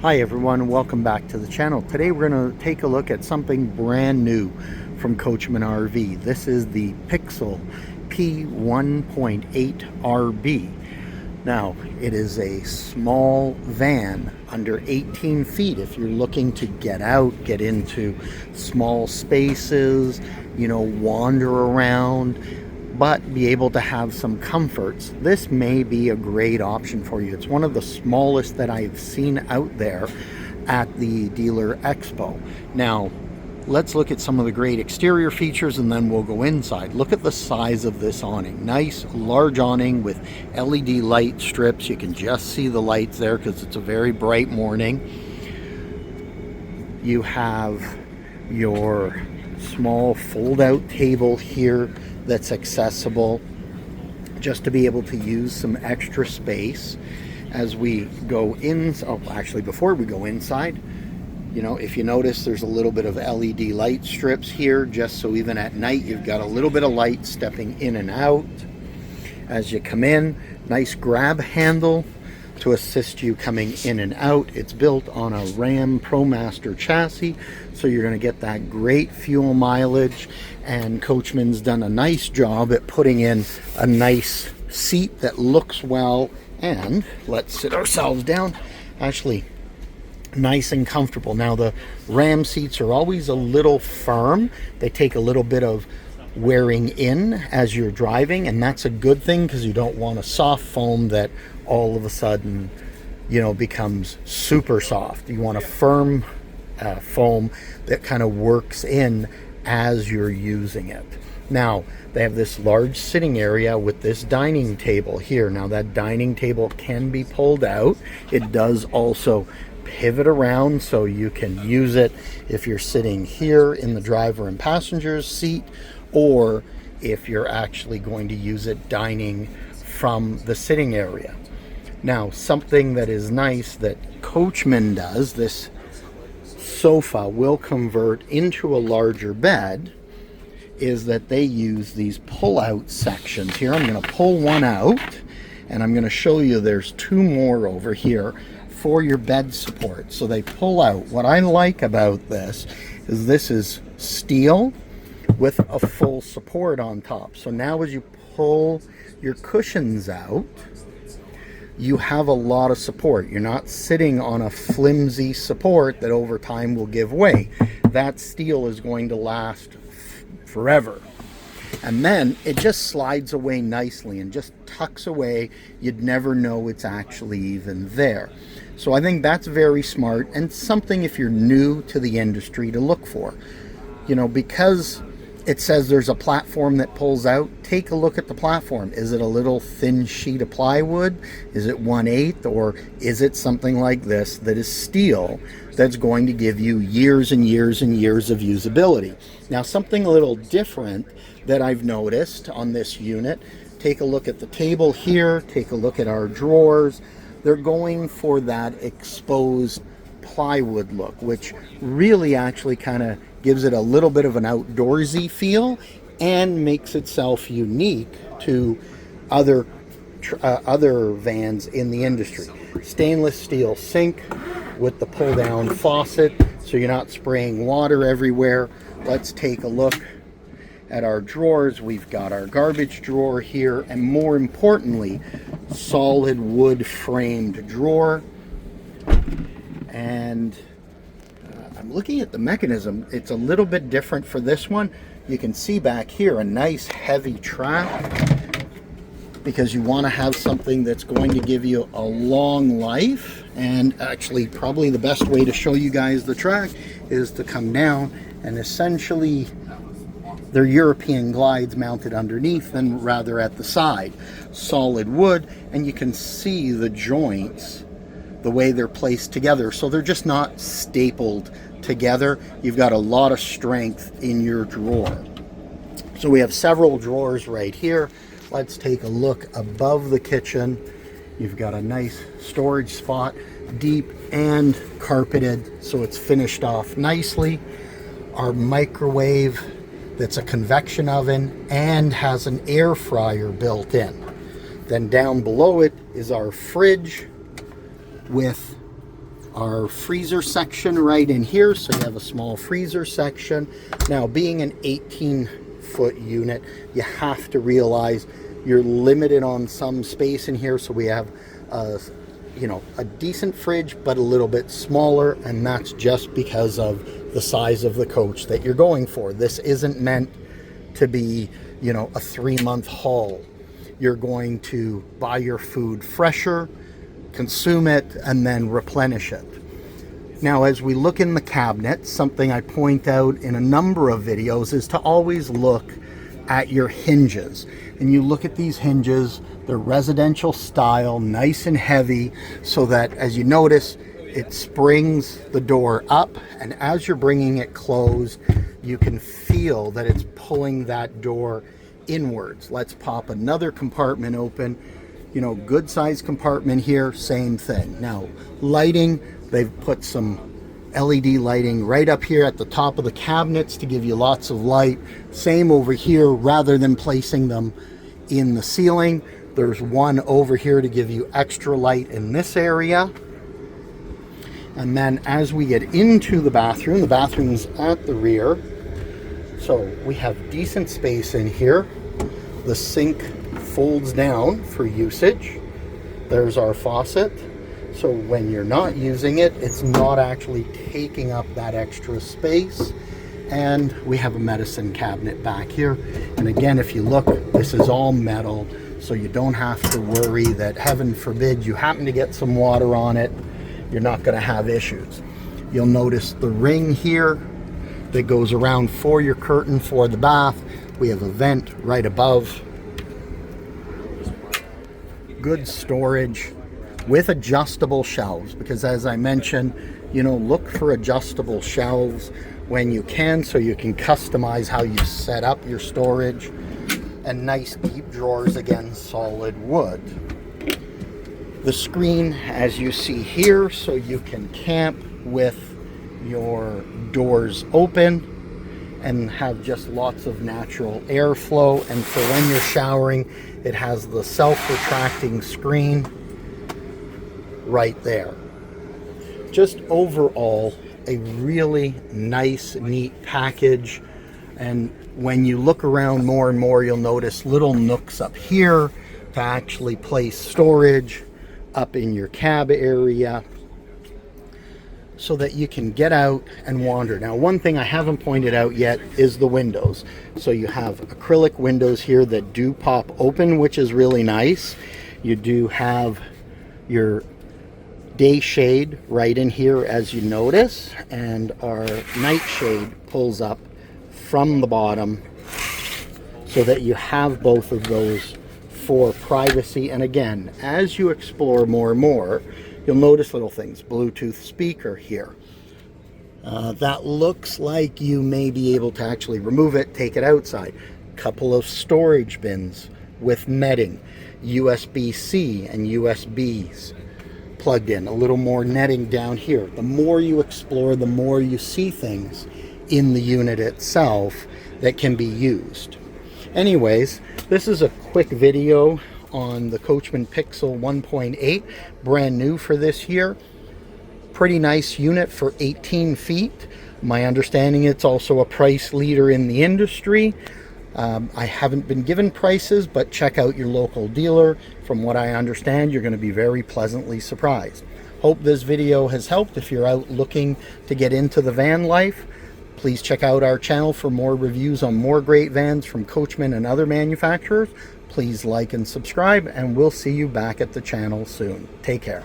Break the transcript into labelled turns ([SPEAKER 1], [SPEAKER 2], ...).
[SPEAKER 1] Hi everyone, welcome back to the channel. Today we're going to take a look at something brand new from Coachmen RV. This is the Pixel P1.8RB. Now, it is a small van under 18 feet if you're looking to get out, get into small spaces, wander around, but be able to have some comforts. This may be a great option for you. It's one of the smallest that I've seen out there at the dealer expo. Now, let's look at some of the great exterior features and then we'll go inside. Look at the size of this awning. Nice large awning with LED light strips. You can just see the lights there because it's a very bright morning. You have your small fold-out table here that's accessible just to be able to use some extra space as we go in. Oh, actually, before we go inside, if you notice, there's a little bit of LED light strips here, just so even at night you've got a little bit of light stepping in and out as you come in. Nice grab handle to assist you coming in and out. It's built on a Ram ProMaster chassis, so you're going to get that great fuel mileage, and Coachman's done a nice job at putting in a nice seat that looks well. And let's sit ourselves down. Actually, nice and comfortable. Now, the Ram seats are always a little firm. They take a little bit of wearing in as you're driving, and that's a good thing because you don't want a soft foam that all of a sudden becomes super soft. You want a firm foam that kind of works in as you're using it. Now, they have this large sitting area with this dining table here. Now, that dining table can be pulled out. It does also pivot around, so you can use it if you're sitting here in the driver and passenger's seat, or if you're actually going to use it dining from the sitting area. Now, something that is nice that Coachmen does, this sofa will convert into a larger bed, is that they use these pull-out sections here. I'm going to pull one out, and I'm going to show you there's two more over here for your bed support. So they pull out. What I like about this is steel with a full support on top. So now as you pull your cushions out, you have a lot of support. You're not sitting on a flimsy support that over time will give way. That steel is going to last forever. And then it just slides away nicely and just tucks away. You'd never know it's actually even there. So I think that's very smart, and something if you're new to the industry to look for. Because it says there's a platform that pulls out, take a look at the platform. Is it a little thin sheet of plywood? Is it 1/8? Or is it something like this that is steel that's going to give you years and years and years of usability? Now, something a little different that I've noticed on this unit, take a look at the table here, take a look at our drawers. They're going for that exposed plywood look, which really actually kind of gives it a little bit of an outdoorsy feel and makes itself unique to other vans in the industry. Stainless steel sink with the pull down faucet, so you're not spraying water everywhere. Let's take a look at our drawers. We've got our garbage drawer here, and more importantly, solid wood framed drawer. And I'm looking at the mechanism. It's a little bit different for this one. You can see back here a nice heavy track, because you want to have something that's going to give you a long life. And actually, probably the best way to show you guys the track is to come down, and essentially they're European glides mounted underneath and rather at the side. Solid wood, and you can see the joints, the way they're placed together. So they're just not stapled together. You've got a lot of strength in your drawer. So we have several drawers right here. Let's take a look above the kitchen. You've got a nice storage spot, deep and carpeted, so it's finished off nicely. Our microwave, that's a convection oven and has an air fryer built in. Then down below it is our fridge with our freezer section right in here, so you have a small freezer section. Now, being an 18-foot unit, you have to realize you're limited on some space in here, so we have you know, a decent fridge, but a little bit smaller, and that's just because of the size of the coach that you're going for. This isn't meant to be, you know, a 3-month haul. You're going to buy your food fresher, consume it, and then replenish it. Now, as we look in the cabinet, something I point out in a number of videos is to always look at your hinges. And you look at these hinges, they're residential style, nice and heavy, so that as you notice, it springs the door up, and as you're bringing it closed, you can feel that it's pulling that door inwards. Let's pop another compartment open. You know, good sized compartment here, same thing. Now, lighting, they've put some LED lighting right up here at the top of the cabinets to give you lots of light. Same over here, rather than placing them in the ceiling, there's one over here to give you extra light in this area. And then as we get into the bathroom's at the rear, so we have decent space in here. The sink folds down for usage. There's our faucet. So when you're not using it, it's not actually taking up that extra space. And we have a medicine cabinet back here. And again, if you look, this is all metal, so you don't have to worry that, heaven forbid, you happen to get some water on it, you're not going to have issues. You'll notice the ring here that goes around for your curtain for the bath. We have a vent right above. Good storage with adjustable shelves, because as I mentioned, you know, look for adjustable shelves when you can, so you can customize how you set up your storage. And nice deep drawers, again, solid wood. The screen, as you see here, so you can camp with your doors open and have just lots of natural airflow. And for when you're showering, it has the self-retracting screen right there. Just overall, a really nice, neat package. And when you look around more and more, you'll notice little nooks up here to actually place storage up in your cab area, so that you can get out and wander. Now, one thing I haven't pointed out yet is the windows. So you have acrylic windows here that do pop open, which is really nice. You do have your day shade right in here, as you notice, and our night shade pulls up from the bottom, so that you have both of those for privacy. And again, as you explore more and more, you'll notice little things. Bluetooth speaker here. That looks like you may be able to actually remove it, take it outside. Couple of storage bins with netting, USB-C and USBs plugged in. A little more netting down here. The more you explore, the more you see things in the unit itself that can be used. Anyways, this is a quick video on the Coachmen Pixel 1.8, brand new for this year. Pretty nice unit for 18 feet. My understanding, it's also a price leader in the industry. I haven't been given prices, but check out your local dealer. From what I understand, you're going to be very pleasantly surprised. Hope this video has helped. If you're out looking to get into the van life, please check out our channel for more reviews on more great vans from Coachmen and other manufacturers. Please like and subscribe, and we'll see you back at the channel soon. Take care.